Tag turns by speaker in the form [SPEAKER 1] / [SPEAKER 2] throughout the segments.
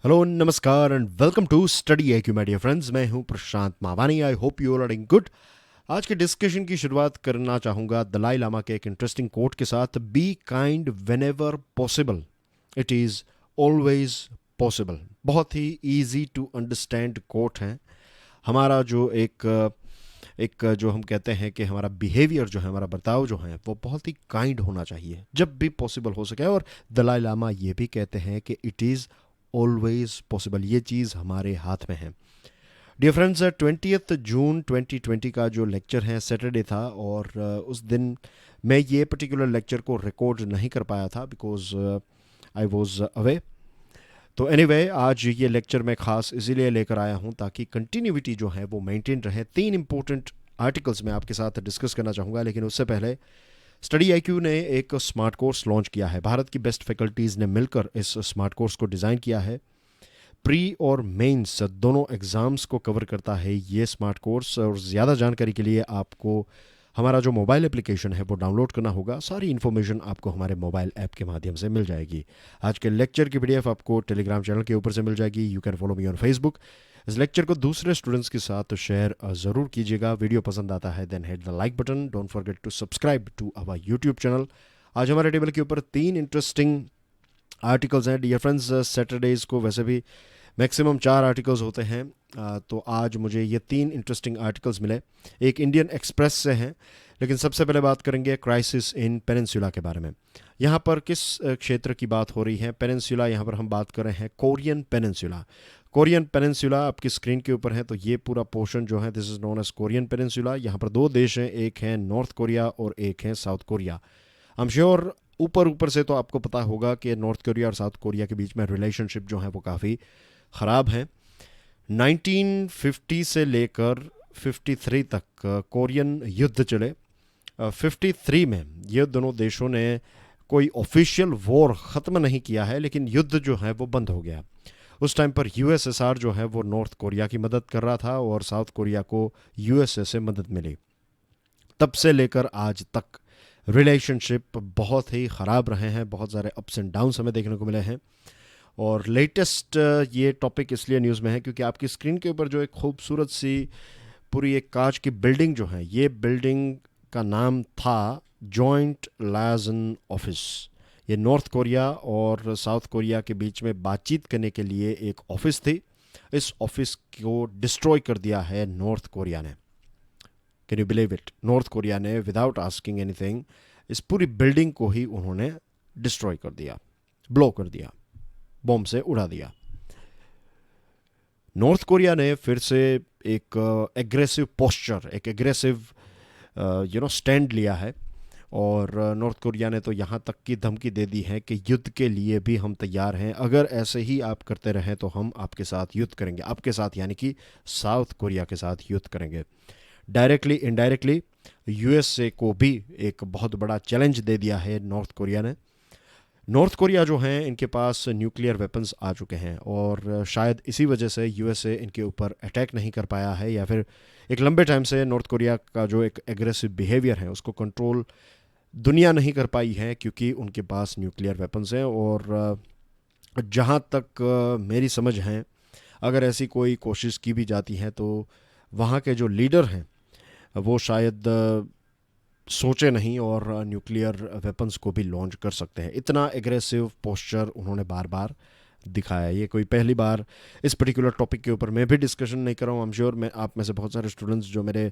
[SPEAKER 1] Hello नमस्कार and welcome to study IQ my dear friends. मैं हूं Prashant Mawani. I hope you are doing good. आज के डिस्कशन की शुरुआत करना चाहूँगा दलाई लामा के एक इंटरेस्टिंग कोट के साथ। Be kind when ever possible, it is always possible. बहुत ही ईजी टू अंडरस्टैंड कोट है। हमारा जो एक जो हम कहते हैं कि हमारा बिहेवियर जो है, हमारा बर्ताव जो है, वो बहुत ही काइंड होना चाहिए जब भी पॉसिबल हो सके। और दलाई लामा ये भी कहते हैं कि इट इज़ ऑलवेज पॉसिबल। ये चीज़ हमारे हाथ में है। डियर फ्रेंड्स, 20 जून 2020 का जो लेक्चर है सैटरडे था, और उस दिन मैं ये पर्टिकुलर लेक्चर को रिकॉर्ड नहीं कर पाया था बिकॉज आई वॉज अवे। तो एनीवे आज ये लेक्चर मैं ख़ास इसीलिए लेकर आया हूँ ताकि कंटिन्यूटी जो है वो मेंटेन रहे। 3 इंपॉर्टेंट आर्टिकल्स मैं आपके साथ डिस्कस करना चाहूँगा, लेकिन उससे पहले स्टडी आईक्यू ने एक स्मार्ट कोर्स लॉन्च किया है। भारत की बेस्ट फैकल्टीज़ ने मिलकर इस स्मार्ट कोर्स को डिज़ाइन किया है। प्री और मेंस दोनों एग्ज़ाम्स को कवर करता है ये स्मार्ट कोर्स। और ज़्यादा जानकारी के लिए आपको हमारा जो मोबाइल एप्लीकेशन है वो डाउनलोड करना होगा। सारी इन्फॉर्मेशन आपको हमारे मोबाइल ऐप के माध्यम से मिल जाएगी। आज के लेक्चर की पीडीएफ आपको टेलीग्राम चैनल के ऊपर से मिल जाएगी। You can follow me on Facebook. इस लेक्चर को दूसरे स्टूडेंट्स के साथ शेयर ज़रूर कीजिएगा। वीडियो पसंद आता है then hit the like button. Don't forget to subscribe to our YouTube channel. आज हमारे टेबल के ऊपर 3 इंटरेस्टिंग आर्टिकल्स हैं। डियर फ्रेंड्स, सैटरडेज़ को वैसे भी मैक्सिमम 4 आर्टिकल्स होते हैं, तो आज मुझे ये 3 इंटरेस्टिंग आर्टिकल्स मिले। एक इंडियन एक्सप्रेस से हैं, लेकिन सबसे पहले बात करेंगे क्राइसिस इन पेनिनसुला के बारे में। यहाँ पर किस क्षेत्र की बात हो रही है? पेनिनसुला, यहाँ पर हम बात कर रहे हैं कोरियन पेनिनसुला। कोरियन पेनिनसुला आपकी स्क्रीन के ऊपर है, तो ये पूरा पोर्शन जो है this is known as Korean peninsula. यहाँ पर 2 देश हैं, एक है नॉर्थ कोरिया और एक है south Korea. I am sure ऊपर ऊपर से तो आपको पता होगा कि नॉर्थ कोरिया और साउथ कोरिया के बीच में रिलेशनशिप जो है वो काफ़ी ख़राब है। 1950 से लेकर 53 तक कोरियन युद्ध चले। 53 में ये दोनों देशों ने कोई ऑफिशियल वॉर ख़त्म नहीं किया है, लेकिन युद्ध जो है वो बंद हो गया। उस टाइम पर यूएसएसआर जो है वो नॉर्थ कोरिया की मदद कर रहा था और साउथ कोरिया को यूएसए से मदद मिली। तब से लेकर आज तक रिलेशनशिप बहुत ही ख़राब रहे हैं। बहुत सारे अप्स एंड डाउन्स हमें देखने को मिले हैं। और लेटेस्ट ये टॉपिक इसलिए न्यूज़ में है क्योंकि आपकी स्क्रीन के ऊपर जो एक खूबसूरत सी पूरी एक कांच की बिल्डिंग जो है, ये बिल्डिंग का नाम था जॉइंट लायजन ऑफिस। ये नॉर्थ कोरिया और साउथ कोरिया के बीच में बातचीत करने के लिए एक ऑफिस थी। इस ऑफिस को डिस्ट्रॉय कर दिया है नॉर्थ कोरिया ने। Can you believe it? North Korea ने विदाउट आस्किंग एनीथिंग इस पूरी बिल्डिंग को ही उन्होंने डिस्ट्रॉय कर दिया, ब्लो कर दिया, बॉम्ब से उड़ा दिया। नॉर्थ कोरिया ने फिर से एक एग्रेसिव पोस्चर, एक एग्रेसिव स्टैंड लिया है। और नॉर्थ कोरिया ने तो यहाँ तक की धमकी दे दी है कि युद्ध के लिए भी हम तैयार हैं। अगर ऐसे ही आप करते रहें तो हम आपके साथ युद्ध करेंगे। आपके साथ यानी कि साउथ कोरिया के साथ युद्ध करेंगे। डायरेक्टली इनडायरेक्टली यूएसए को भी एक बहुत बड़ा चैलेंज दे दिया है नॉर्थ कोरिया ने। नॉर्थ कोरिया जो हैं इनके पास न्यूक्लियर वेपन्स आ चुके हैं, और शायद इसी वजह से यूएसए इनके ऊपर अटैक नहीं कर पाया है, या फिर एक लंबे टाइम से नॉर्थ कोरिया का जो एक एग्रेसिव बिहेवियर है उसको कंट्रोल दुनिया नहीं कर पाई है, क्योंकि उनके पास न्यूक्लियर वेपन्स हैं। और जहाँ तक मेरी समझ है, अगर ऐसी कोई कोशिश की भी जाती है तो वहाँ के जो लीडर हैं वो शायद सोचे नहीं और न्यूक्लियर वेपन्स को भी लॉन्च कर सकते हैं। इतना एग्रेसिव पोस्चर उन्होंने बार बार दिखाया। ये कोई पहली बार इस पर्टिकुलर टॉपिक के ऊपर मैं भी डिस्कशन नहीं कर रहा हूँ। आई एम श्योर मैं आप में से बहुत सारे स्टूडेंट्स जो मेरे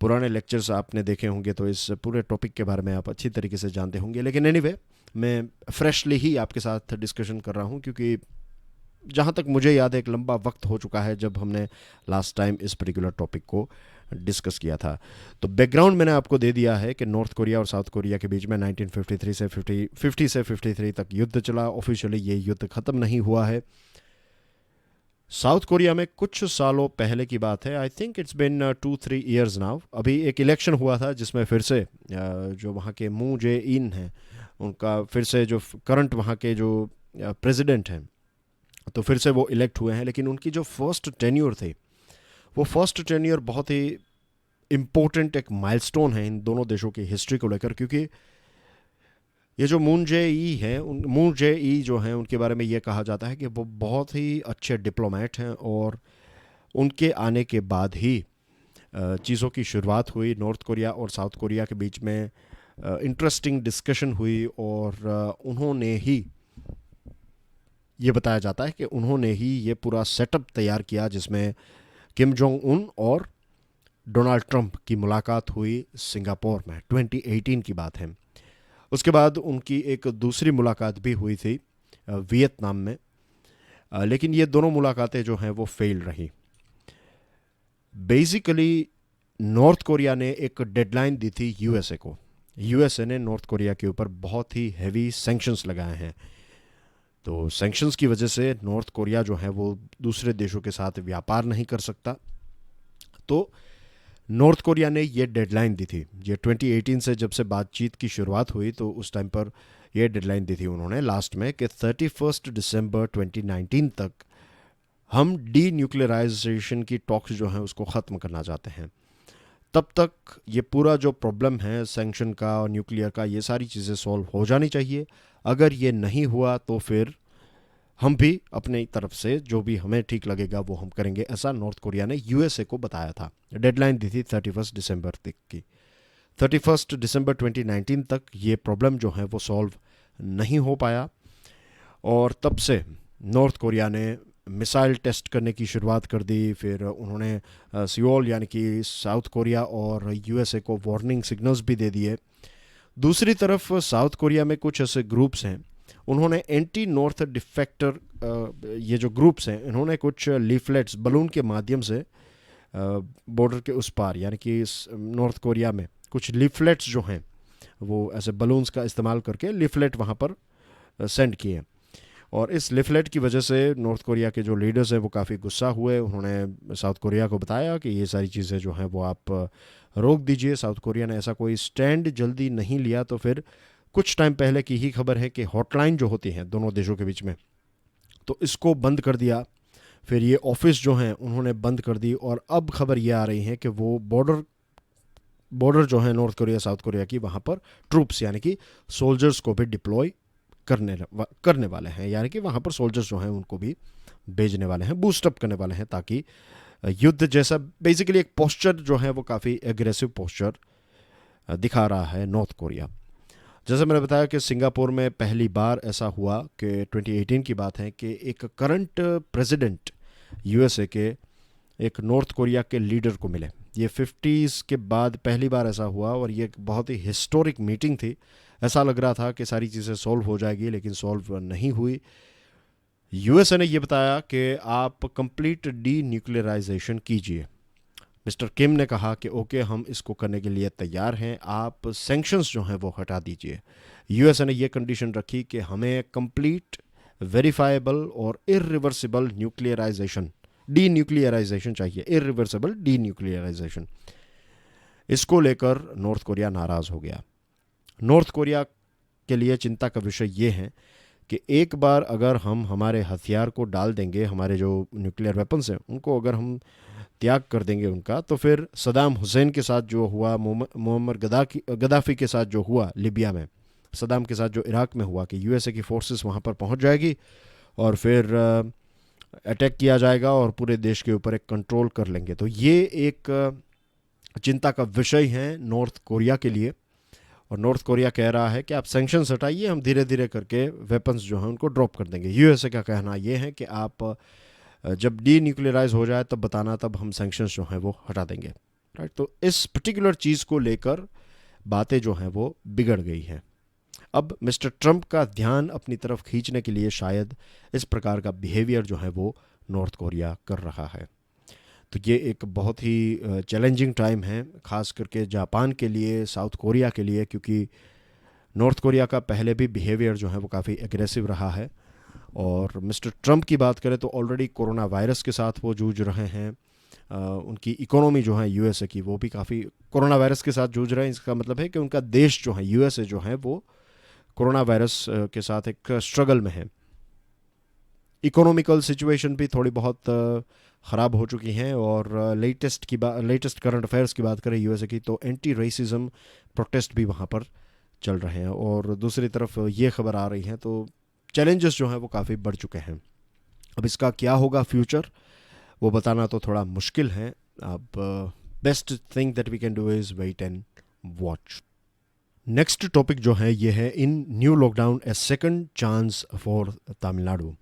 [SPEAKER 1] पुराने लेक्चर्स आपने देखे होंगे तो इस पूरे टॉपिक के बारे में आप अच्छी तरीके से जानते होंगे। लेकिन एनीवे मैं फ्रेशली ही आपके साथ डिस्कशन कर रहा हूँ, क्योंकि जहाँ तक मुझे याद है एक लंबा वक्त हो चुका है जब हमने लास्ट टाइम इस पर्टिकुलर टॉपिक को डिस्कस किया था। तो बैकग्राउंड मैंने आपको दे दिया है कि नॉर्थ कोरिया और साउथ कोरिया के बीच में 1953 से 50 से 53 तक युद्ध चला। ऑफिशियली ये युद्ध ख़त्म नहीं हुआ है। साउथ कोरिया में कुछ सालों पहले की बात है, I think it's been 2-3 years now, अभी एक इलेक्शन हुआ था जिसमें फिर से जो वहाँ के मून जे इन हैं उनका फिर से जो करंट वहाँ के जो प्रेसिडेंट हैं तो फिर से वो इलेक्ट हुए हैं। लेकिन उनकी जो फर्स्ट टेन्योर थे वो फर्स्ट टेन्योर बहुत ही इम्पोर्टेंट एक माइलस्टोन है इन दोनों देशों की हिस्ट्री को लेकर, क्योंकि ये जो मून जे ई हैं, मून जे ई जो हैं, उनके बारे में ये कहा जाता है कि वो बहुत ही अच्छे डिप्लोमेट हैं, और उनके आने के बाद ही चीज़ों की शुरुआत हुई। नॉर्थ कोरिया और साउथ कोरिया के बीच में इंटरेस्टिंग डिस्कशन हुई, और उन्होंने ही, ये बताया जाता है कि उन्होंने ही ये पूरा सेटअप तैयार किया जिसमें किम जोंग उन और डोनाल्ड ट्रंप की मुलाकात हुई सिंगापुर में। 2018 की बात है। उसके बाद उनकी एक दूसरी मुलाकात भी हुई थी वियतनाम में, लेकिन ये दोनों मुलाकातें जो हैं वो फेल रही। बेसिकली नॉर्थ कोरिया ने एक डेडलाइन दी थी यूएसए को। यूएसए ने नॉर्थ कोरिया के ऊपर बहुत ही हैवी सैंक्शंस लगाए हैं। तो सैंक्शंस की वजह से नॉर्थ कोरिया जो है वो दूसरे देशों के साथ व्यापार नहीं कर सकता। तो नॉर्थ कोरिया ने ये डेडलाइन दी थी। ये 2018 से जब से बातचीत की शुरुआत हुई तो उस टाइम पर ये डेडलाइन दी थी उन्होंने लास्ट में कि 31 दिसंबर 2019 तक हम डी न्यूक्लियराइजेशन की टॉक्स जो हैं उसको ख़त्म करना चाहते हैं। तब तक ये पूरा जो प्रॉब्लम है सैंक्शन का और न्यूक्लियर का, ये सारी चीज़ें सॉल्व हो जानी चाहिए। अगर ये नहीं हुआ तो फिर हम भी अपनी तरफ से जो भी हमें ठीक लगेगा वो हम करेंगे, ऐसा नॉर्थ कोरिया ने यूएसए को बताया था। डेडलाइन दी थी 31 दिसंबर तक की। 31 दिसंबर 2019 तक ये प्रॉब्लम जो है वो सॉल्व नहीं हो पाया, और तब से नॉर्थ कोरिया ने मिसाइल टेस्ट करने की शुरुआत कर दी। फिर उन्होंने सियोल यानी कि साउथ कोरिया और यूएसए को वार्निंग सिग्नल्स भी दे दिए। दूसरी तरफ साउथ कोरिया में कुछ ऐसे ग्रुप्स हैं, उन्होंने एंटी नॉर्थ डिफेक्टर, ये जो ग्रुप्स हैं, इन्होंने कुछ लीफलेट्स बलून के माध्यम से बॉर्डर के उस पार यानी कि नॉर्थ कोरिया में कुछ लीफलेट्स जो हैं वो ऐसे बलून्स का इस्तेमाल करके लीफलेट वहाँ पर सेंड किए। और इस लिफलेट की वजह से नॉर्थ कोरिया के जो लीडर्स हैं वो काफ़ी गुस्सा हुए। उन्होंने साउथ कोरिया को बताया कि ये सारी चीज़ें जो हैं वो आप रोक दीजिए। साउथ कोरिया ने ऐसा कोई स्टैंड जल्दी नहीं लिया। तो फिर कुछ टाइम पहले की ही खबर है कि हॉटलाइन जो होती हैं दोनों देशों के बीच में, तो इसको बंद कर दिया। फिर ये ऑफिस जो हैं उन्होंने बंद कर दी, और अब खबर ये आ रही है कि वो बॉर्डर जो है नॉर्थ कोरिया साउथ कोरिया की, वहाँ पर ट्रूप्स यानी कि सोल्जर्स को भी डिप्लॉय करने वाले हैं, यानी कि वहाँ पर सोल्जर्स जो हैं उनको भी भेजने वाले हैं, बूस्टअप करने वाले हैं, ताकि युद्ध जैसा बेसिकली एक पोस्चर जो है वो काफ़ी एग्रेसिव पोस्चर दिखा रहा है नॉर्थ कोरिया। जैसे मैंने बताया कि सिंगापुर में पहली बार ऐसा हुआ कि 2018 की बात है कि एक करंट प्रेसिडेंट यूएसए के एक नॉर्थ कोरिया के लीडर को मिले। ये 50s के बाद पहली बार ऐसा हुआ, और ये एक बहुत ही हिस्टोरिक मीटिंग थी। ऐसा लग रहा था कि सारी चीज़ें सॉल्व हो जाएगी, लेकिन सॉल्व नहीं हुई। यूएसए ने यह बताया कि आप कंप्लीट डी न्यूक्लियराइजेशन कीजिए। मिस्टर किम ने कहा कि ओके, हम इसको करने के लिए तैयार हैं, आप सैंक्शंस जो हैं वो हटा दीजिए। यूएसए ने यह कंडीशन रखी कि हमें कंप्लीट वेरीफाइबल और इरिवर्सिबल न्यूक्लियराइजेशन, डी न्यूक्लियराइजेशन चाहिए, इरिवर्सिबल डी न्यूक्लियराइजेशन। इसको लेकर नॉर्थ कोरिया नाराज़ हो गया। नॉर्थ कोरिया के लिए चिंता का विषय ये है कि एक बार अगर हम हमारे हथियार को डाल देंगे, हमारे जो न्यूक्लियर वेपन्स हैं उनको अगर हम त्याग कर देंगे उनका, तो फिर सदाम हुसैन के साथ जो हुआ, मोहम्मद गद्दाफी के साथ जो हुआ लिबिया में, सदाम के साथ जो इराक में हुआ, कि यूएसए की फोर्सेस वहाँ पर पहुँच जाएगी और फिर अटैक किया जाएगा और पूरे देश के ऊपर एक कंट्रोल कर लेंगे। तो ये एक चिंता का विषय है नॉर्थ कोरिया के लिए। और नॉर्थ कोरिया कह रहा है कि आप सैंक्शंस हटाइए, हम धीरे धीरे करके वेपन्स जो हैं उनको ड्रॉप कर देंगे। यूएसए का कहना ये है कि आप जब डी न्यूक्लियराइज हो जाए तब बताना, तब हम सैंक्शंस जो हैं वो हटा देंगे। राइट, तो इस पर्टिकुलर चीज़ को लेकर बातें जो हैं वो बिगड़ गई हैं। अब मिस्टर ट्रंप का ध्यान अपनी तरफ खींचने के लिए शायद इस प्रकार का बिहेवियर जो है वो नॉर्थ कोरिया कर रहा है। तो ये एक बहुत ही चैलेंजिंग टाइम है, ख़ास करके जापान के लिए, साउथ कोरिया के लिए, क्योंकि नॉर्थ कोरिया का पहले भी बिहेवियर जो है वो काफ़ी एग्रेसिव रहा है। और मिस्टर ट्रंप की बात करें तो ऑलरेडी कोरोना वायरस के साथ वो जूझ रहे हैं। उनकी इकोनॉमी जो है यूएसए की, वो भी काफ़ी कोरोना वायरस के साथ जूझ रहे हैं। इसका मतलब है कि उनका देश जो है यूएसए जो है वो कोरोना वायरस के साथ एक स्ट्रगल में है। इकोनॉमिकल सिचुएशन भी थोड़ी बहुत ख़राब हो चुकी हैं। और लेटेस्ट करंट अफेयर्स की बात करें यूएसए की, तो एंटी रेसिज्म प्रोटेस्ट भी वहाँ पर चल रहे हैं और दूसरी तरफ ये खबर आ रही है, तो चैलेंजेस जो हैं वो काफ़ी बढ़ चुके हैं। अब इसका क्या होगा फ्यूचर, वो बताना तो थोड़ा मुश्किल है। अब best thing that we can do is wait and watch. Next topic जो है ये है in new lockdown a second chance for Tamil Nadu.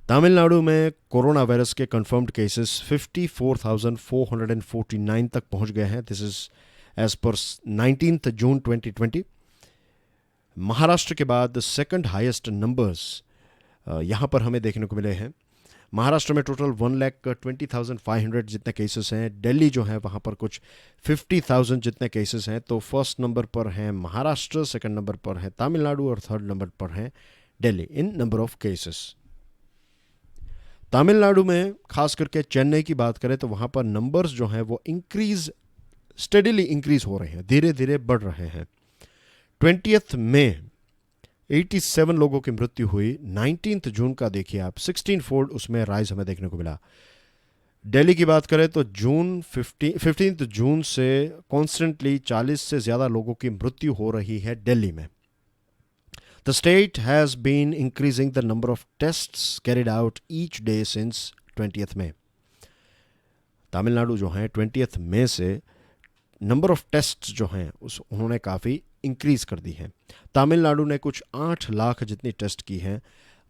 [SPEAKER 1] Tamil Nadu में कोरोना वायरस के कंफर्म्ड केसेस 54,449 तक पहुंच गए हैं। दिस इज एज पर 19 जून 2020। महाराष्ट्र के बाद सेकंड हाईएस्ट नंबर्स यहाँ पर हमें देखने को मिले हैं। महाराष्ट्र में टोटल 1,20,500 जितने केसेस हैं। दिल्ली जो है वहाँ पर कुछ 50,000 जितने केसेस हैं। तो फर्स्ट नंबर पर हैं महाराष्ट्र, सेकंड नंबर पर है तमिलनाडु और थर्ड नंबर पर है दिल्ली इन नंबर ऑफ केसेस। तमिलनाडु में खास करके चेन्नई की बात करें तो वहाँ पर नंबर्स जो हैं वो स्टेडीली इंक्रीज हो रहे हैं, धीरे धीरे बढ़ रहे हैं। 20 मई 87 लोगों की मृत्यु हुई। 19 जून का देखिए आप 16 फोल्ड उसमें राइज हमें देखने को मिला। दिल्ली की बात करें तो 15 जून से कॉन्स्टेंटली 40 से ज़्यादा लोगों की मृत्यु हो रही है दिल्ली में। The state has been increasing the number of tests carried out each day since 20th May. Tamil Nadu जो है 20th मई से नंबर ऑफ टेस्ट जो हैं उन्होंने काफ़ी इंक्रीज कर दी है। तमिलनाडु ने कुछ 8 लाख जितनी टेस्ट की हैं।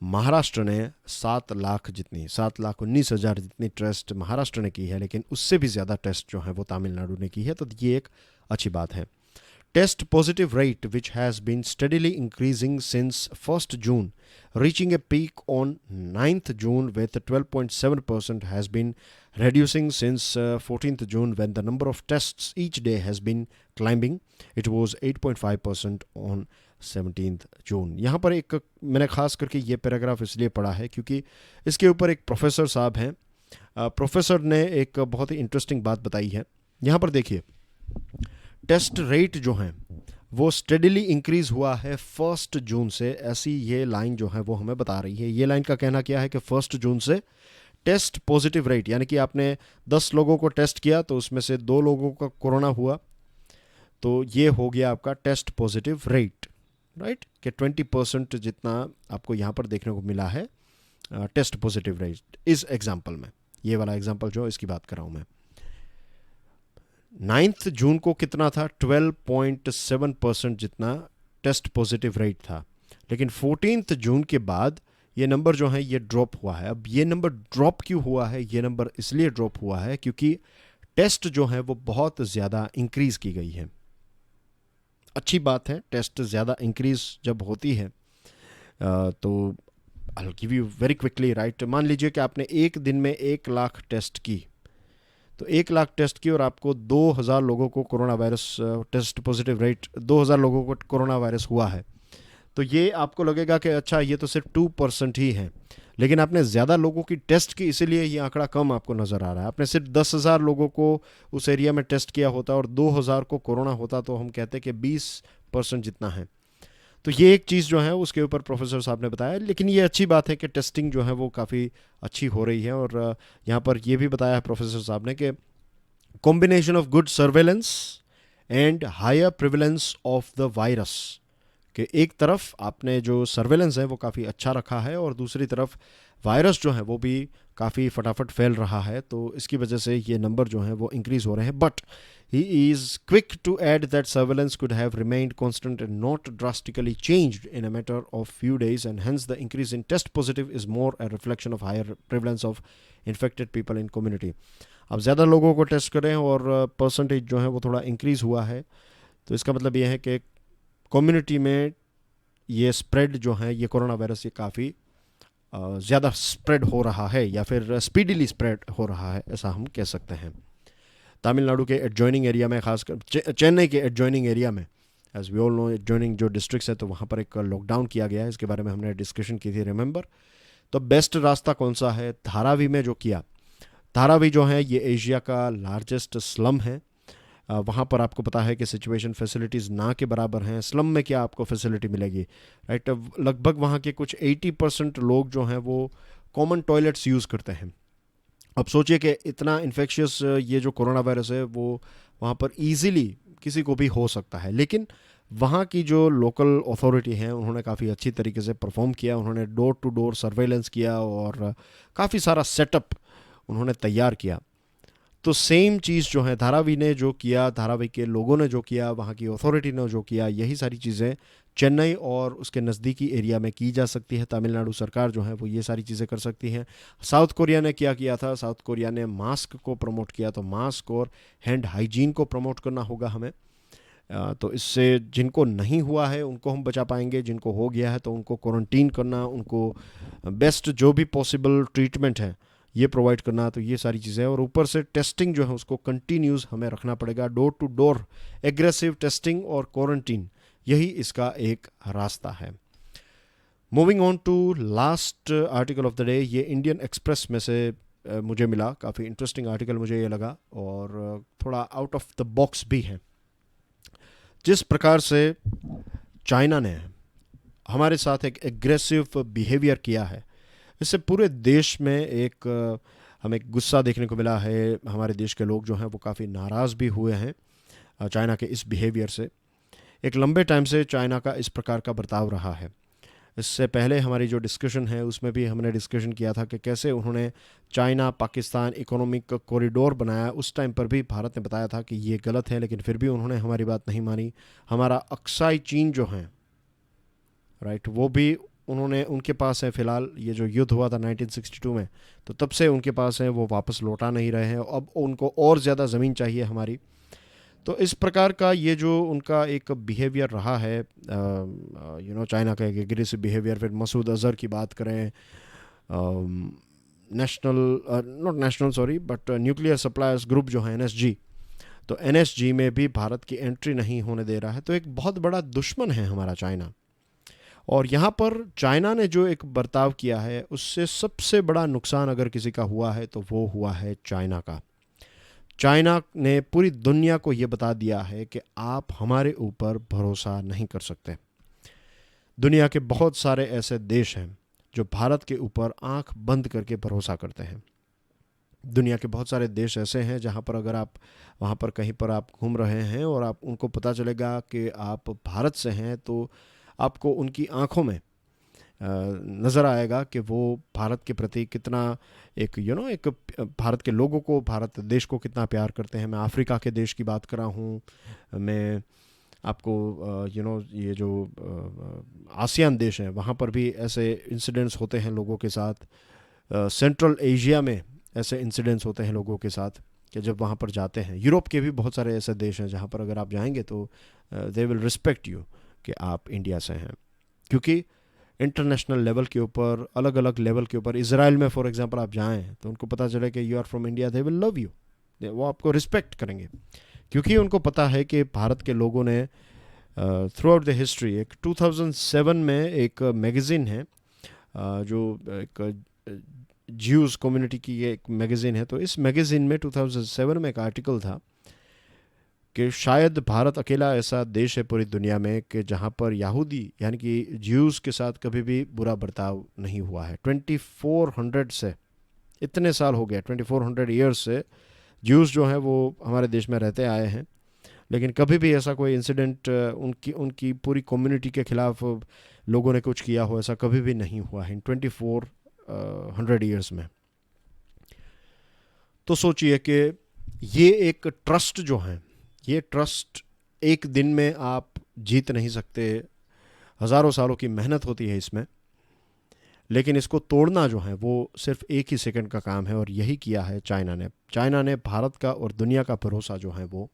[SPEAKER 1] महाराष्ट्र ने 7,19,000 जितनी टेस्ट महाराष्ट्र ने की है, लेकिन उससे भी ज़्यादा टेस्ट जो है वो तमिलनाडु ने की है। तो ये एक अच्छी बात है। Test positive rate, which has been steadily increasing since 1st June, reaching a peak on 9th June with 12.7%, has been reducing since 14th June when the number of tests each day has been climbing. It was 8.5% on 17th June. यहाँ पर एक मैंने खास करके ये paragraph इसलिए पढ़ा है क्योंकि इसके ऊपर एक प्रोफेसर साहब हैं। प्रोफेसर ने एक बहुत ही इंटरेस्टिंग बात बताई है। यहाँ पर देखिए, टेस्ट रेट जो है वो स्टेडीली इंक्रीज हुआ है 1 जून से। ऐसी ये लाइन जो है वो हमें बता रही है। ये लाइन का कहना क्या है कि 1 जून से टेस्ट पॉजिटिव रेट, यानी कि आपने 10 लोगों को टेस्ट किया तो उसमें से 2 लोगों का कोरोना हुआ, तो ये हो गया आपका टेस्ट पॉजिटिव रेट, राइट, कि 20% जितना आपको यहाँ पर देखने को मिला है टेस्ट पॉजिटिव रेट इस एग्जाम्पल में। ये वाला एग्जाम्पल जो इसकी बात कर रहा हूँ मैं। 9 जून को कितना था? 12.7% जितना टेस्ट पॉजिटिव रेट था। लेकिन 14 जून के बाद ये नंबर जो है ये ड्रॉप हुआ है। अब ये नंबर ड्रॉप क्यों हुआ है? ये नंबर इसलिए ड्रॉप हुआ है क्योंकि टेस्ट जो है वो बहुत ज़्यादा इंक्रीज़ की गई है। अच्छी बात है, टेस्ट ज़्यादा इंक्रीज़ जब होती है तो I will give you very quickly, right. मान लीजिए कि आपने एक दिन में 1 लाख टेस्ट की, तो 1 लाख टेस्ट की और आपको 2,000 लोगों को corona virus test positive rate 2,000 लोगों को कोरोना वायरस हुआ है, तो ये आपको लगेगा कि अच्छा ये तो सिर्फ 2% ही है। लेकिन आपने ज़्यादा लोगों की टेस्ट की, इसीलिए ये आंकड़ा कम आपको नज़र आ रहा है। आपने सिर्फ 10,000 लोगों को उस एरिया में टेस्ट किया होता और 2,000 को कोरोना होता तो हम कहते कि 20% जितना है। तो ये एक चीज़ जो है उसके ऊपर प्रोफेसर साहब ने बताया। लेकिन ये अच्छी बात है कि टेस्टिंग जो है वो काफ़ी अच्छी हो रही है। और यहाँ पर ये भी बताया है प्रोफेसर साहब ने कि combination of good surveillance and higher prevalence of the virus, कि एक तरफ आपने जो सर्वेलेंस है वो काफ़ी अच्छा रखा है और दूसरी तरफ वायरस जो है वो भी काफ़ी फटाफट फैल रहा है, तो इसकी वजह से ये नंबर जो है वो इंक्रीज़ हो रहे हैं। But he is quick to add that surveillance could have remained constant and not drastically changed in a matter of few days, and hence the increase in test positive is more a reflection of higher prevalence of infected people in community. अब ज़्यादा लोगों को test करें और percentage जो है वो थोड़ा इंक्रीज़ हुआ है, तो इसका मतलब ये है कि कम्युनिटी में ये स्प्रेड जो है ये कोरोना वायरस ये काफ़ी ज़्यादा स्प्रेड हो रहा है या फिर स्पीडीली स्प्रेड हो रहा है, ऐसा हम कह सकते हैं। तमिलनाडु के एडजॉइनिंग एरिया में, खासकर चेन्नई के एडजॉइनिंग एरिया में, as we all know adjoining जो डिस्ट्रिक्ट्स है तो वहाँ पर एक लॉकडाउन किया गया है। इसके बारे में हमने डिस्कशन की थी, रिमेंबर। तो बेस्ट रास्ता कौन सा है? धारावी में जो किया, धारावी जो है ये एशिया का लार्जेस्ट स्लम है। वहाँ पर आपको पता है कि सिचुएशन फैसिलिटीज़ ना के बराबर हैं। स्लम में क्या आपको फैसिलिटी मिलेगी, राइट। लगभग वहाँ के कुछ 80% लोग जो हैं वो कॉमन टॉयलेट्स यूज़ करते हैं। अब सोचिए कि इतना इन्फेक्शियस ये जो कोरोना वायरस है वो वहाँ पर ईज़िली किसी को भी हो सकता है, लेकिन वहाँ की जो लोकल अथॉरिटी है उन्होंने काफ़ी अच्छी तरीके से परफॉर्म किया। उन्होंने डोर टू डोर सर्वेलेंस किया और काफ़ी सारा सेटअप उन्होंने तैयार किया। तो सेम चीज़ जो है धारावी ने जो किया, धारावी के लोगों ने जो किया, वहाँ की अथॉरिटी ने जो किया, यही सारी चीज़ें चेन्नई और उसके नज़दीकी एरिया में की जा सकती है। तमिलनाडु सरकार जो है वो ये सारी चीज़ें कर सकती हैं। साउथ कोरिया ने क्या किया था, साउथ कोरिया ने मास्क को प्रमोट किया, तो मास्क और हैंड हाइजीन को प्रमोट करना होगा हमें। तो इससे जिनको नहीं हुआ है उनको हम बचा पाएंगे, जिनको हो गया है तो उनको क्वारंटीन करना, उनको बेस्ट जो भी पॉसिबल ट्रीटमेंट है ये प्रोवाइड करना। तो ये सारी चीज़ें, और ऊपर से टेस्टिंग जो है उसको कंटिन्यूस हमें रखना पड़ेगा, door to door aggressive testing और क्वारंटीन, यही इसका एक रास्ता है। Moving on to last article of the day, ये इंडियन एक्सप्रेस में से मुझे मिला, काफ़ी इंटरेस्टिंग आर्टिकल मुझे ये लगा और थोड़ा आउट ऑफ द बॉक्स भी है। जिस प्रकार से चाइना ने हमारे साथ एक एग्रेसिव बिहेवियर किया है, इससे पूरे देश में एक हमें गुस्सा देखने को मिला है। हमारे देश के लोग जो हैं वो काफ़ी नाराज़ भी हुए हैं चाइना के इस बिहेवियर से। एक लंबे टाइम से चाइना का इस प्रकार का बर्ताव रहा है। इससे पहले हमारी जो डिस्कशन है उसमें भी हमने डिस्कशन किया था कि कैसे उन्होंने चाइना पाकिस्तान इकोनॉमिक कॉरिडोर बनाया। उस टाइम पर भी भारत ने बताया था कि ये गलत है, लेकिन फिर भी उन्होंने हमारी बात नहीं मानी। हमारा अक्साई चीन जो हैं, राइट, वो भी उन्होंने, उनके पास है फ़िलहाल, ये जो युद्ध हुआ था 1962 में, तो तब से उनके पास है, वो वापस लौटा नहीं रहे हैं। अब उनको और ज़्यादा ज़मीन चाहिए हमारी। तो इस प्रकार का ये जो उनका एक बिहेवियर रहा है, चाइना का एक एग्रेसिव बिहेवियर। फिर मसूद अज़हर की बात करें, बट न्यूक्लियर सप्लायर्स ग्रुप जो है NSG, तो NSG में भी भारत की एंट्री नहीं होने दे रहा है। तो एक बहुत बड़ा दुश्मन है हमारा चाइना। और यहाँ पर चाइना ने जो एक बर्ताव किया है उससे सबसे बड़ा नुकसान अगर किसी का हुआ है तो वो हुआ है चाइना का। चाइना ने पूरी दुनिया को ये बता दिया है कि आप हमारे ऊपर भरोसा नहीं कर सकते। दुनिया के बहुत सारे ऐसे देश हैं जो भारत के ऊपर आंख बंद करके भरोसा करते हैं। दुनिया के बहुत सारे देश ऐसे हैं जहाँ पर अगर आप वहाँ पर कहीं पर आप घूम रहे हैं और आप उनको पता चलेगा कि आप भारत से हैं, तो आपको उनकी आंखों में नज़र आएगा कि वो भारत के प्रति कितना एक एक भारत के लोगों को, भारत देश को कितना प्यार करते हैं। मैं अफ्रीका के देश की बात कर रहा हूँ, मैं आपको ये जो आसियान देश हैं वहाँ पर भी ऐसे इंसिडेंट्स होते हैं लोगों के साथ। सेंट्रल एशिया में ऐसे इंसिडेंट्स होते हैं लोगों के साथ कि जब वहाँ पर जाते हैं। यूरोप के भी बहुत सारे ऐसे देश हैं जहाँ पर अगर आप जाएंगे तो दे विल रिस्पेक्ट यू कि आप इंडिया से हैं, क्योंकि इंटरनेशनल लेवल के ऊपर, अलग अलग लेवल के ऊपर, इसराइल में फॉर एग्जांपल आप जाएं तो उनको पता चले कि you are from India, they will love you, वो आपको रिस्पेक्ट करेंगे, क्योंकि उनको पता है कि भारत के लोगों ने थ्रू आउट द हिस्ट्री, एक 2007 में एक मैगज़ीन है जो एक ज्यूज़ कम्युनिटी की ये एक मैगज़ीन है, तो इस मैगज़ीन में 2007 में एक आर्टिकल था कि शायद भारत अकेला ऐसा देश है पूरी दुनिया में कि जहाँ पर यहूदी यानी कि ज्यूज़ के साथ कभी भी बुरा बर्ताव नहीं हुआ है। 2400 से, इतने साल हो गए, 2400 ईयर्स से ज्यूज़ जो हैं वो हमारे देश में रहते आए हैं, लेकिन कभी भी ऐसा कोई इंसिडेंट उनकी पूरी कम्युनिटी के खिलाफ लोगों ने कुछ किया हो, ऐसा कभी भी नहीं हुआ है इन 2400 ईयर्स में। तो सोचिए कि ये एक ट्रस्ट जो है, ये ट्रस्ट एक दिन में आप जीत नहीं सकते, हज़ारों सालों की मेहनत होती है इसमें, लेकिन इसको तोड़ना जो है वो सिर्फ एक ही सेकंड का काम है, और यही किया है चाइना ने। चाइना ने भारत का और दुनिया का भरोसा जो है वो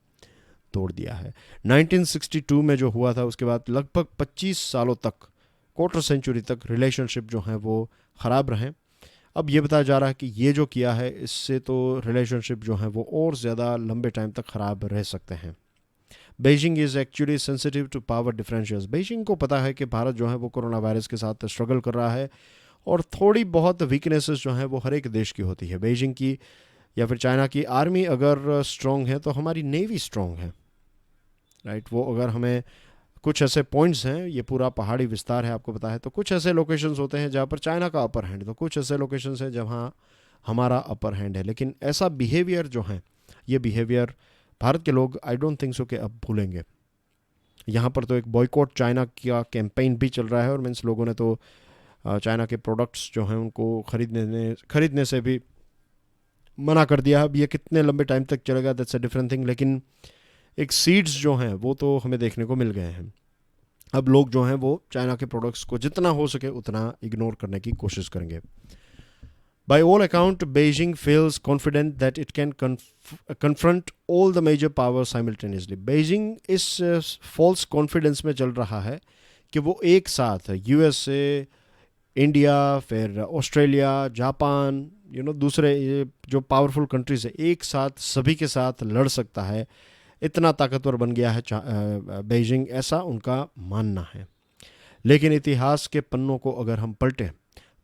[SPEAKER 1] तोड़ दिया है। 1962 में जो हुआ था उसके बाद लगभग 25 सालों तक, क्वार्टर सेंचुरी तक रिलेशनशिप जो है वो ख़राब रहे। अब ये बताया जा रहा है कि ये जो किया है इससे तो रिलेशनशिप जो है वो और ज़्यादा लंबे टाइम तक ख़राब रह सकते हैं। Beijing is actually sensitive to power differentials. Beijing को पता है कि भारत जो है वो कोरोना वायरस के साथ स्ट्रगल कर रहा है, और थोड़ी बहुत वीकनेसेस जो हैं वो हर एक देश की होती है। बीजिंग की या फिर चाइना की आर्मी अगर स्ट्रॉन्ग है तो हमारी नेवी स्ट्रॉन्ग है, राइट। वो अगर हमें कुछ ऐसे पॉइंट्स हैं, ये पूरा पहाड़ी विस्तार है आपको पता है, तो कुछ ऐसे लोकेशंस होते हैं जहाँ पर चाइना का अपर हैंड, तो कुछ ऐसे लोकेशंस हैं जहाँ हमारा अपर हैंड है। लेकिन ऐसा बिहेवियर जो है, ये बिहेवियर भारत के लोग आई डोंट थिंक सो कि अब भूलेंगे। यहाँ पर तो एक बॉयकॉट चाइना का कैंपेन भी चल रहा है और मीन्स लोगों ने तो चाइना के प्रोडक्ट्स जो हैं उनको खरीदने से भी मना कर दिया। अब ये कितने लंबे टाइम तक चलेगा दैट्स अ डिफरेंट थिंग, लेकिन एक सीड्स जो हैं वो तो हमें देखने को मिल गए हैं। अब लोग जो हैं वो चाइना के प्रोडक्ट्स को जितना हो सके उतना इग्नोर करने की कोशिश करेंगे। By all account, Beijing feels confident that it can confront all the major powers simultaneously. Beijing इस false confidence में चल रहा है कि वो एक साथ यूएसए, इंडिया, फिर ऑस्ट्रेलिया, जापान, दूसरे ये जो पावरफुल कंट्रीज है, एक साथ सभी के साथ लड़ सकता है। इतना ताकतवर बन गया है बेइजिंग, ऐसा उनका मानना है। लेकिन इतिहास के पन्नों को अगर हम पलटें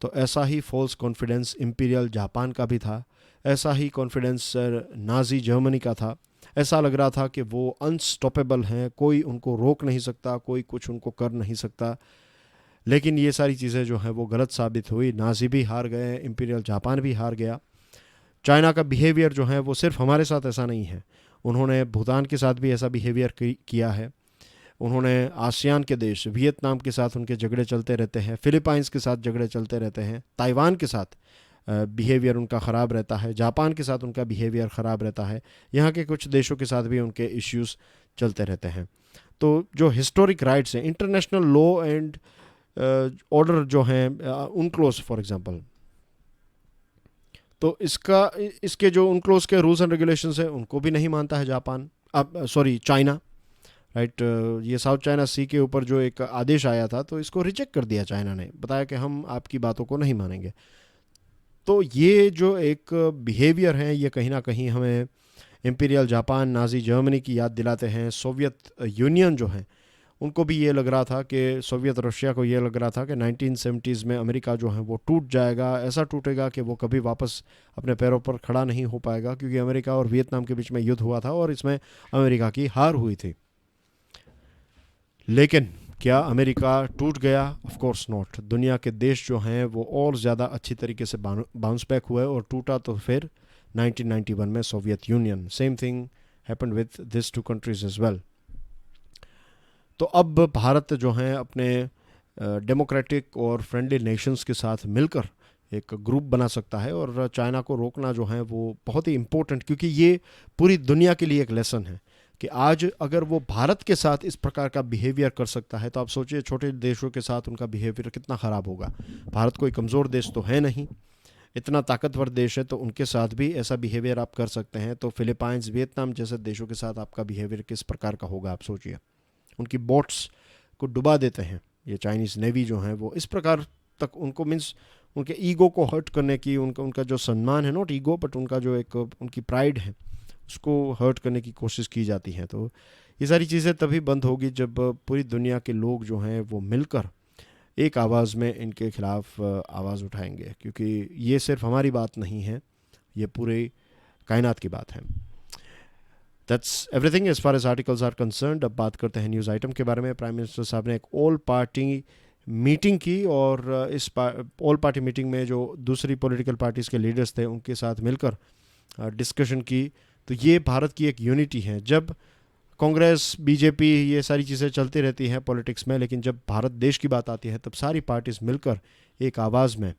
[SPEAKER 1] तो ऐसा ही फॉल्स कॉन्फिडेंस इम्पीरियल जापान का भी था, ऐसा ही कॉन्फिडेंस नाजी जर्मनी का था। ऐसा लग रहा था कि वो अनस्टॉपेबल हैं, कोई उनको रोक नहीं सकता, कोई कुछ उनको कर नहीं सकता। लेकिन ये सारी चीज़ें जो हैं वो गलत साबित हुई। नाजी भी हार गए, इम्पीरियल जापान भी हार गया। चाइना का बिहेवियर जो है वो सिर्फ हमारे साथ ऐसा नहीं है, उन्होंने भूटान के साथ भी ऐसा बिहेवियर किया है। उन्होंने आसियान के देश वियतनाम के साथ उनके झगड़े चलते रहते हैं, फिलीपाइंस के साथ झगड़े चलते रहते हैं, ताइवान के साथ बिहेवियर उनका ख़राब रहता है, जापान के साथ उनका बिहेवियर ख़राब रहता है, यहाँ के कुछ देशों के साथ भी उनके इश्यूज़ चलते रहते हैं। तो जो हिस्टोरिक राइट्स हैं, इंटरनेशनल लॉ एंड ऑर्डर जो हैं, उनक्लोज फॉर एग्जांपल, तो इसके जो उनक्लोज के रूल्स एंड रेगुलेशंस हैं उनको भी नहीं मानता है जापान, अब सॉरी चाइना, राइट। ये साउथ चाइना सी के ऊपर जो एक आदेश आया था तो इसको रिजेक्ट कर दिया चाइना ने, बताया कि हम आपकी बातों को नहीं मानेंगे। तो ये जो एक बिहेवियर है ये कहीं ना कहीं हमें इम्पीरियल जापान, नाजी जर्मनी की याद दिलाते हैं। सोवियत यूनियन जो है उनको भी ये लग रहा था कि सोवियत रशिया को ये लग रहा था कि 1970s में अमेरिका जो है वो टूट जाएगा, ऐसा टूटेगा कि वो कभी वापस अपने पैरों पर खड़ा नहीं हो पाएगा, क्योंकि अमेरिका और वियतनाम के बीच में युद्ध हुआ था और इसमें अमेरिका की हार हुई थी। लेकिन क्या अमेरिका टूट गया? Of course not. दुनिया के देश जो हैं वो और ज़्यादा अच्छी तरीके से बाउंस बैक हुए और टूटा तो फिर 1991 में Soviet Union. Same thing happened with this two countries as well. तो अब भारत जो हैं अपने डेमोक्रेटिक और फ्रेंडली नेशंस के साथ मिलकर एक ग्रुप बना सकता है और चाइना को रोकना जो है वो बहुत ही इम्पोर्टेंट, क्योंकि ये पूरी दुनिया के लिए एक लेसन है कि आज अगर वो भारत के साथ इस प्रकार का बिहेवियर कर सकता है तो आप सोचिए छोटे देशों के साथ उनका बिहेवियर कितना ख़राब होगा। भारत कोई कमज़ोर देश तो है नहीं, इतना ताकतवर देश है, तो उनके साथ भी ऐसा बिहेवियर आप कर सकते हैं। तो फिलीपाइंस, वियतनाम जैसे देशों के साथ आपका बिहेवियर किस प्रकार का होगा आप सोचिए। उनकी बोट्स को डुबा देते हैं ये चाइनीज़ नेवी जो है वो, इस प्रकार तक उनको मीन्स उनके ईगो को हर्ट करने की, उनका जो सम्मान है, नॉट ईगो बट उनका जो एक उनकी प्राइड है, उसको हर्ट करने की कोशिश की जाती है। तो ये सारी चीज़ें तभी बंद होगी जब पूरी दुनिया के लोग जो हैं वो मिलकर एक आवाज़ में इनके खिलाफ आवाज़ उठाएंगे, क्योंकि ये सिर्फ हमारी बात नहीं है, ये पूरे कायनात की बात है। That's everything as far as articles are concerned. अब बात करते हैं न्यूज़ आइटम के बारे में। प्राइम मिनिस्टर साहब ने एक ऑल पार्टी मीटिंग की और इस ऑल पार्टी मीटिंग में जो दूसरी पॉलिटिकल पार्टीज़ के लीडर्स थे उनके साथ मिलकर डिस्कशन की। तो ये भारत की एक यूनिटी है। जब कांग्रेस, बीजेपी, ये सारी चीज़ें चलती रहती हैं पॉलिटिक्स में, लेकिन जब भारत देश की बात आती है तब सारी पार्टीज मिलकर एक आवाज़ में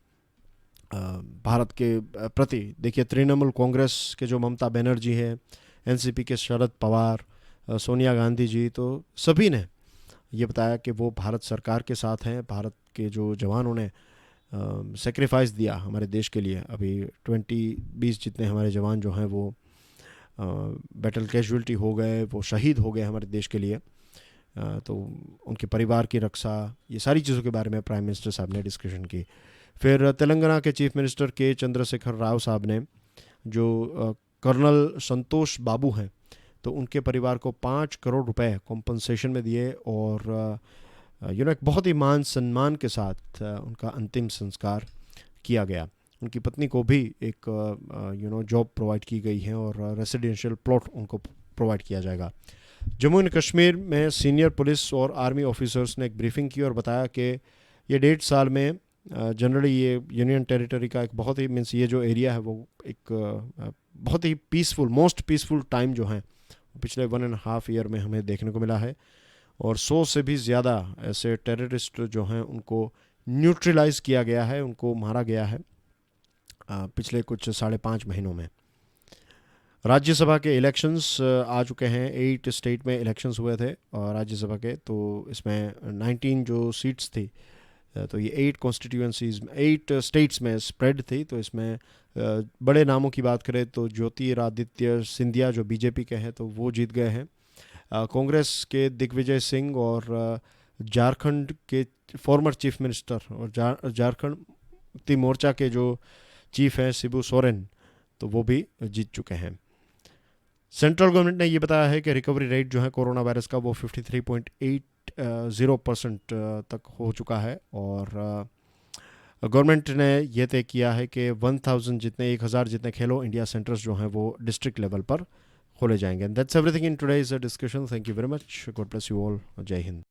[SPEAKER 1] भारत के प्रति, देखिए तृणमूल कांग्रेस के जो ममता बनर्जी है, एनसीपी के शरद पवार, सोनिया गांधी जी, तो सभी ने ये बताया कि वो भारत सरकार के साथ हैं। भारत के जो जवानों ने सेक्रीफाइस दिया हमारे देश के लिए, अभी 20 जितने हमारे जवान जो हैं वो बैटल कैजुअल्टी हो गए, वो शहीद हो गए हमारे देश के लिए, तो उनके परिवार की रक्षा, ये सारी चीज़ों के बारे में प्राइम मिनिस्टर साहब ने डिस्कशन की। फिर तेलंगाना के चीफ मिनिस्टर के चंद्रशेखर राव साहब ने, जो कर्नल संतोष बाबू हैं, तो उनके परिवार को 5 करोड़ रुपए कॉम्पनसेशन में दिए और एक बहुत ही मान सम्मान के साथ उनका अंतिम संस्कार किया गया। उनकी पत्नी को भी एक जॉब प्रोवाइड की गई है और रेसिडेंशियल प्लॉट उनको प्रोवाइड किया जाएगा। जम्मू एंड कश्मीर में सीनियर पुलिस और आर्मी ऑफिसर्स ने एक ब्रीफिंग की और बताया कि ये 1.5 साल में जनरली ये यूनियन टेरिटरी का एक बहुत ही मीन्स ये जो एरिया है वो एक बहुत ही पीसफुल, मोस्ट पीसफुल टाइम जो है पिछले 1.5 ईयर में हमें देखने को मिला है। और 100 से भी ज़्यादा ऐसे टेररिस्ट जो हैं उनको न्यूट्रलाइज किया गया है, उनको मारा गया है पिछले कुछ 5.5 महीनों में। राज्यसभा के इलेक्शंस आ चुके हैं, 8 स्टेट में इलेक्शंस हुए थे और राज्यसभा के, तो इसमें 19 जो सीट्स थी, तो ये 8 कॉन्स्टिट्यूएंसीज 8 स्टेट्स में स्प्रेड थी। तो इसमें बड़े नामों की बात करें तो ज्योतिरादित्य सिंधिया जो बीजेपी के हैं तो वो जीत गए हैं। कांग्रेस के दिग्विजय सिंह और झारखंड के फॉर्मर चीफ मिनिस्टर और झारखंड मुक्ति मोर्चा के जो चीफ हैं शिबू सोरेन, तो वो भी जीत चुके हैं। सेंट्रल गवर्नमेंट ने ये बताया है कि रिकवरी रेट जो है कोरोना वायरस का वो 53.80% तक हो चुका है। और गवर्नमेंट ने यह तय किया है कि 1000 जितने खेलो इंडिया सेंटर्स जो हैं वो डिस्ट्रिक्ट लेवल पर खोले जाएंगे। That's everything in today's discussion. Thank you very much. God bless you all. जय हिंद।